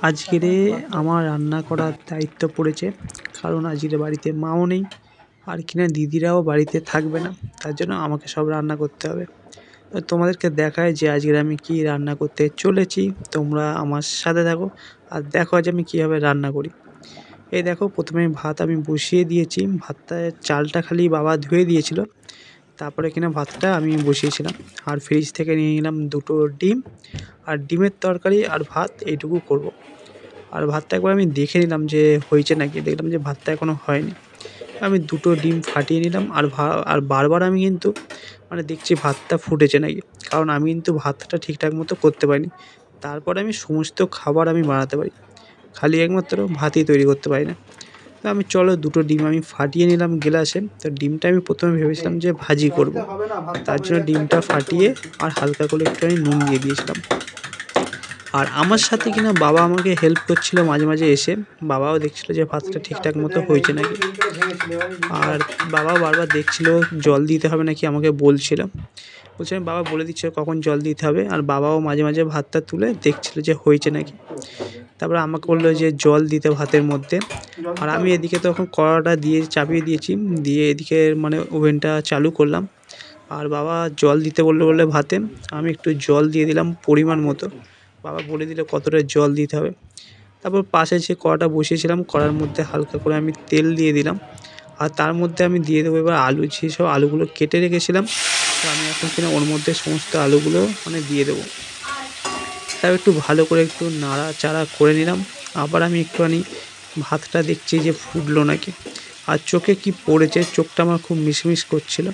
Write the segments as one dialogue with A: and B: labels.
A: আজকেরে আমার রান্না করার দায়িত্ব পড়েছে, কারণ আজকের বাড়িতে মাও নেই আর কিনা দিদিরাও বাড়িতে থাকবে না, তার জন্য আমাকে সব রান্না করতে হবে। তো তোমাদেরকে দেখায় যে আজকের আমি কি রান্না করতে চলেছি, তোমরা আমার সাথে থাকো আর দেখো আজ আমি কীভাবে রান্না করি। এই দেখো, প্রথমে ভাত আমি বসিয়ে দিয়েছি, ভাতটা চালটা খালি বাবা ধুয়ে দিয়েছিল, তারপরে কিনা ভাতটা আমি বসিয়েছিলাম। আর ফ্রিজ থেকে নিয়ে নিলাম দুটো ডিম, আর ডিমের তরকারি আর ভাত এইটুকু করব। আর ভাতটা একবার আমি দেখে নিলাম যে হয়েছে নাকি, দেখলাম যে ভাতটা এখনও হয়নি। আমি দুটো ডিম ফাটিয়ে নিলাম আর বারবার আমি কিন্তু দেখছি ভাতটা ফুটেছে নাকি, কারণ আমি কিন্তু ভাতটা ঠিকঠাক মতো করতে পারিনি। তারপরে আমি সমস্ত খাবার আমি বানাতে পারি, খালি একমাত্র ভাতই তৈরি করতে পারি না। তো আমি চলো দুটো ডিম আমি ফাটিয়ে নিলাম গ্লাসে। তো ডিমটা আমি প্রথমে ভেবেছিলাম যে ভাজি করব, তার জন্য ডিমটা ফাটিয়ে আর হালকা করে একটু আমি নুন দিয়ে দিয়েছিলাম। আর আমার সাথে কিনা বাবা আমাকে হেল্প করছিল মাঝে মাঝে এসে, বাবাও দেখছিল যে ভাতটা ঠিকঠাক মতো হয়েছে নাকি। আর বাবা বারবার দেখছিল জল দিতে হবে নাকি, আমাকে বলছিলাম বাবা বলে দিচ্ছিল কখন জল দিতে হবে। আর বাবাও মাঝে মাঝে ভাতটা তুলে দেখছিল যে হয়েছে নাকি, তারপরে আমাকে বললো যে জল দিতে ভাতের মধ্যে। আর আমি এদিকে তখন কড়াটা দিয়ে চাপিয়ে দিয়েছি, দিয়ে এদিকে ওভেনটা চালু করলাম। আর বাবা জল দিতে বললে ভাতে আমি একটু জল দিয়ে দিলাম পরিমাণ মতো, বাবা বলে দিল কতটা জল দিতে হবে। তারপর পাশে যে কড়াটা বসিয়েছিলাম, কড়ার মধ্যে হালকা করে আমি তেল দিয়ে দিলাম। আর তার মধ্যে আমি দিয়ে দেবো এবার আলু, যেসব আলুগুলো কেটে রেখেছিলাম, তো আমি এখন কিনা ওর মধ্যে সমস্ত আলুগুলো দিয়ে দেবো। তারপর একটু ভালো করে একটু নাড়াচাড়া করে নিলাম। আবার আমি একটুখানি ভাতটা দেখছি যে ফুটলো নাকি, আর চোখে কি পড়েছে, চোখটা আমার খুব মিশমিশ করছিল।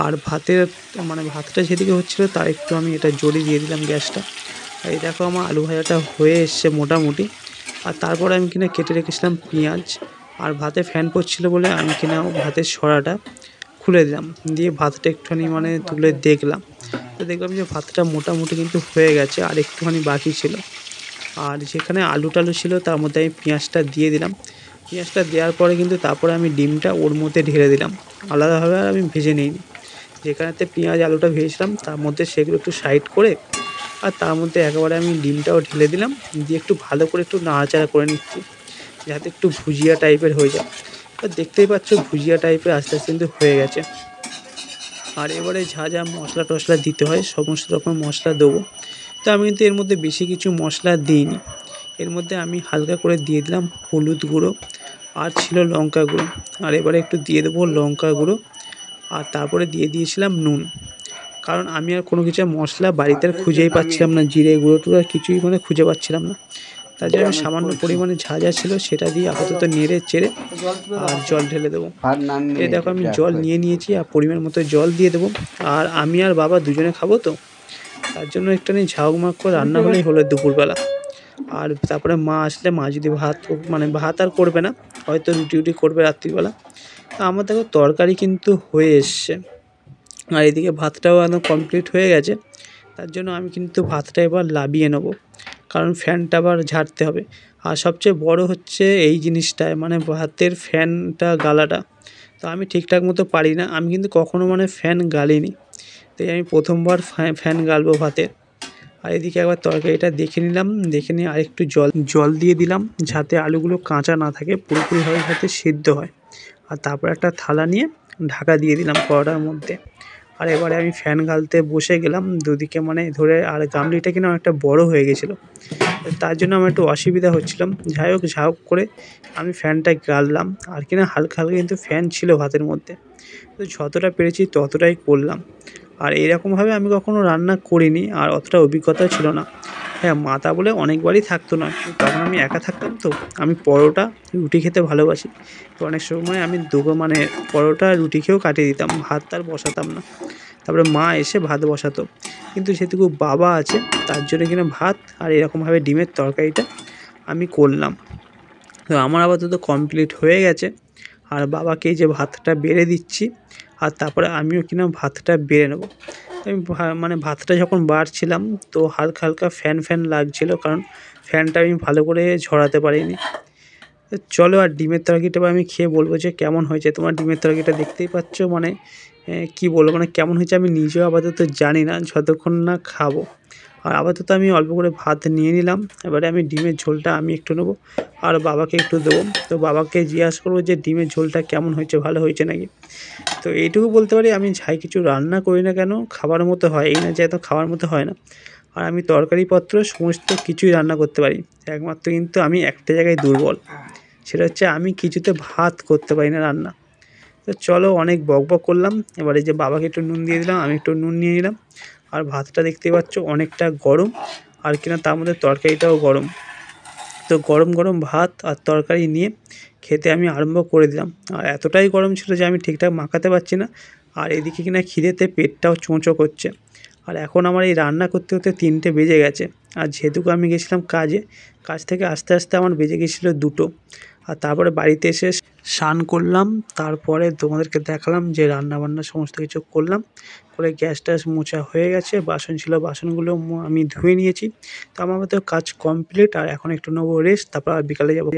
A: আর ভাতটা যেদিকে হচ্ছিলো তার একটু আমি এটা জোরে দিয়ে দিলাম গ্যাসটা। এই দেখো আমার আলু ভাজাটা হয়ে এসছে মোটামুটি। আর তারপরে আমি কিনা কেটে রেখেছিলাম পেঁয়াজ, আর ভাতে ফ্যান পড়ছিলো বলে আমি কিনা ভাতের সরাটা খুলে দিলাম, দিয়ে ভাতটা একটুখানি তুলে দেখলাম। তো দেখলাম যে ভাতটা মোটামুটি কিন্তু হয়ে গেছে, আর একটুখানি বাকি ছিল। আর যেখানে আলু টালু ছিল তার মধ্যে আমি পেঁয়াজটা দিয়ে দিলাম। পেঁয়াজটা দেওয়ার পরে কিন্তু তারপরে আমি ডিমটা ওর মধ্যে ঢেলে দিলাম, আলাদাভাবে আর আমি ভেজে নিইনি। যেখানেতে পেঁয়াজ আলুটা ভেজেছিলাম তার মধ্যে সেগুলো একটু সাইড করে, আর তার মধ্যে একেবারে আমি ডিমটাও ঢেলে দিলাম, দিয়ে একটু ভালো করে একটু নাড়াচাড়া করে নিচ্ছি, যাতে একটু ভুজিয়া টাইপের হয়ে যায়। আর দেখতেই পাচ্ছ ভুজিয়া টাইপের আস্তে আস্তে কিন্তু হয়ে গেছে। আর এবারে যা যা মশলা টশলা দিতে হয় সমস্ত রকম মশলা দেবো। তো আমি কিন্তু এর মধ্যে বেশি কিছু মশলা দিইনি, এর মধ্যে আমি হালকা করে দিয়ে দিলাম হলুদ গুঁড়ো, আর ছিল লঙ্কা গুঁড়ো। আর এবারে একটু দিয়ে দেবো লঙ্কা গুঁড়ো, আর তারপরে দিয়ে দিয়েছিলাম নুন। কারণ আমি আর কোনো কিছু মশলা বাড়িতে আর খুঁজেই পাচ্ছিলাম না, জিরে গুঁড়ো টুড়ো আর কিছুই খুঁজে পাচ্ছিলাম না। তার জন্য আমি সামান্য পরিমাণে যা ছিল সেটা দিয়ে আপাতত নেড়ে চেড়ে আর জল ঢেলে দেবো। এই দেখো আমি জল নিয়ে নিয়েছি, আর পরিমাণ মতো জল দিয়ে দেবো। আর আমি আর বাবা দুজনে খাবো, তো তার জন্য একটুখানি ঝাউমাক করে রান্না হলেই হলো দুপুরবেলা। আর তারপরে মা আসলে, মা যদি ভাত আর করবে না, হয়তো রুটি করবে রাত্রিবেলা। তো আমার দেখো তরকারি কিন্তু হয়ে এসছে, আর এদিকে ভাতটাও একদম কমপ্লিট হয়ে গেছে। তার জন্য আমি কিন্তু ভাতটা এবার নামিয়ে নেবো, কারণ ফ্যানটা আবার ঝাড়তে হবে। আর সবচেয়ে বড় হচ্ছে এই জিনিসটায়, ভাতের ফ্যানটা গালাটা, তো আমি ঠিকঠাক মতো পারি না। আমি কিন্তু কখনও ফ্যান গালিনি, তাই আমি প্রথমবার ফ্যান গালবো ভাতের। আর এদিকে একবার তরকারিটা দেখে নিলাম, দেখে নিয়ে আরেকটু জল দিয়ে দিলাম, যাতে আলুগুলো কাঁচা না থাকে, পুরোপুরিভাবে যাতে সিদ্ধ হয়। আর তারপর একটা থালা নিয়ে ঢাকা দিয়ে দিলাম কড়াটার মধ্যে। আর এবারে আমি ফ্যান গালতে বসে গেলাম দুদিকে ধরে। আর গামলিটা কিনা অনেকটা বড় হয়ে গেছিলো, তার জন্য আমার একটু অসুবিধা হচ্ছিলাম। যাই হোক করে আমি ফ্যানটা গাললাম, আর কিনা হালকা হালকা কিন্তু ফ্যান ছিল ভাতের মধ্যে, তো যতটা পেরেছি ততটাই করলাম। আর এরকমভাবে আমি কখনো রান্না করিনি, আর অতটা অভিজ্ঞতাও ছিল না। হ্যাঁ, মাতা বলে অনেকবারই থাকতো না, তখন আমি একা থাকতাম। তো আমি পরোটা রুটি খেতে ভালোবাসি, তো অনেক সময় আমি পরোটা রুটি খেয়েও কাটিয়ে দিতাম, ভাত আর বসাতাম না। তারপরে মা এসে ভাত বসাতো, কিন্তু যেটুকু বাবা আছে তার জন্য কিনা ভাত আর এরকমভাবে ডিমের তরকারিটা আমি করলাম। তো আমার আপাতত কমপ্লিট হয়ে গেছে। আর বাবাকে যে ভাতটা বেড়ে দিচ্ছি, আর তারপরে আমিও কিনা ভাতটা বেড়ে নেবো। আমি ভাতটা যখন বাড়ছিলাম তো হালকা হালকা ফ্যান লাগছিলো, কারণ ফ্যানটা আমি ভালো করে ঝরাতে পারিনি। তো চলো, আর ডিমের তরকারিটা আমি খেয়ে বলবো যে কেমন হয়েছে। তোমার ডিমের তরকারিটা দেখতেই পাচ্ছ, কী বলবো, কেমন হয়েছে আমি নিজেও আপাতত জানি না যতক্ষণ না খাবো। আর আপাতত আমি অল্প করে ভাত নিয়ে নিলাম। এবারে আমি ডিমের ঝোলটা আমি একটু নেবো আর বাবাকে একটু দেবো। তো বাবাকে জিজ্ঞাসা করবো যে ডিমের ঝোলটা কেমন হয়েছে, ভালো হয়েছে নাকি। তো এইটুকু বলতে পারি, আমি যাই কিছু রান্না করি না কেন খাবার মতো হয়, এই না যে এত খাওয়ার মতো হয় না। আর আমি তরকারিপত্র সমস্ত কিছুই রান্না করতে পারি। একমাত্র কিন্তু আমি একটা জায়গায় দুর্বল, সেটা হচ্ছে আমি কিছুতে ভাত করতে পারি না রান্না। তো চলো, অনেক বকবক করলাম। এবারে যে বাবাকে একটু নুন দিয়ে দিলাম, আমি একটু নুন নিয়ে নিলাম। আর ভাতটা দেখতেই পাচ্ছ অনেকটা গরম, আর কিনা তার মধ্যে তরকারিটাও গরম। তো গরম গরম ভাত আর তরকারি নিয়ে খেতে আমি আরম্ভ করে দিলাম। আর এতটাই গরম ছিল যে আমি ঠিকঠাক মাখাতে পারছি না। আর এদিকে কিনা খিদেতে পেটটাও চোঁচো করছে। আর এখন আমার এই রান্না করতে করতে 3টে বেজে গেছে। আর যেহেতু আমি গেছিলাম কাজে, কাজ থেকে আসতে আসতে আমার বেজে গেছিলো 2টো। আর তারপরে বাড়িতে এসে স্নান করলাম, তারপরে তোমাদেরকে দেখালাম যে রান্নাবান্না সমস্ত কিছু করলাম, করে গ্যাস ট্যাস মোছা হয়ে গেছে, বাসন ছিল বাসনগুলো আমি ধুয়ে নিয়েছি। তো আমার মতো কাজ কমপ্লিট। আর এখন একটু নেবো রেস্ট, তারপর আর বিকালে যাবো।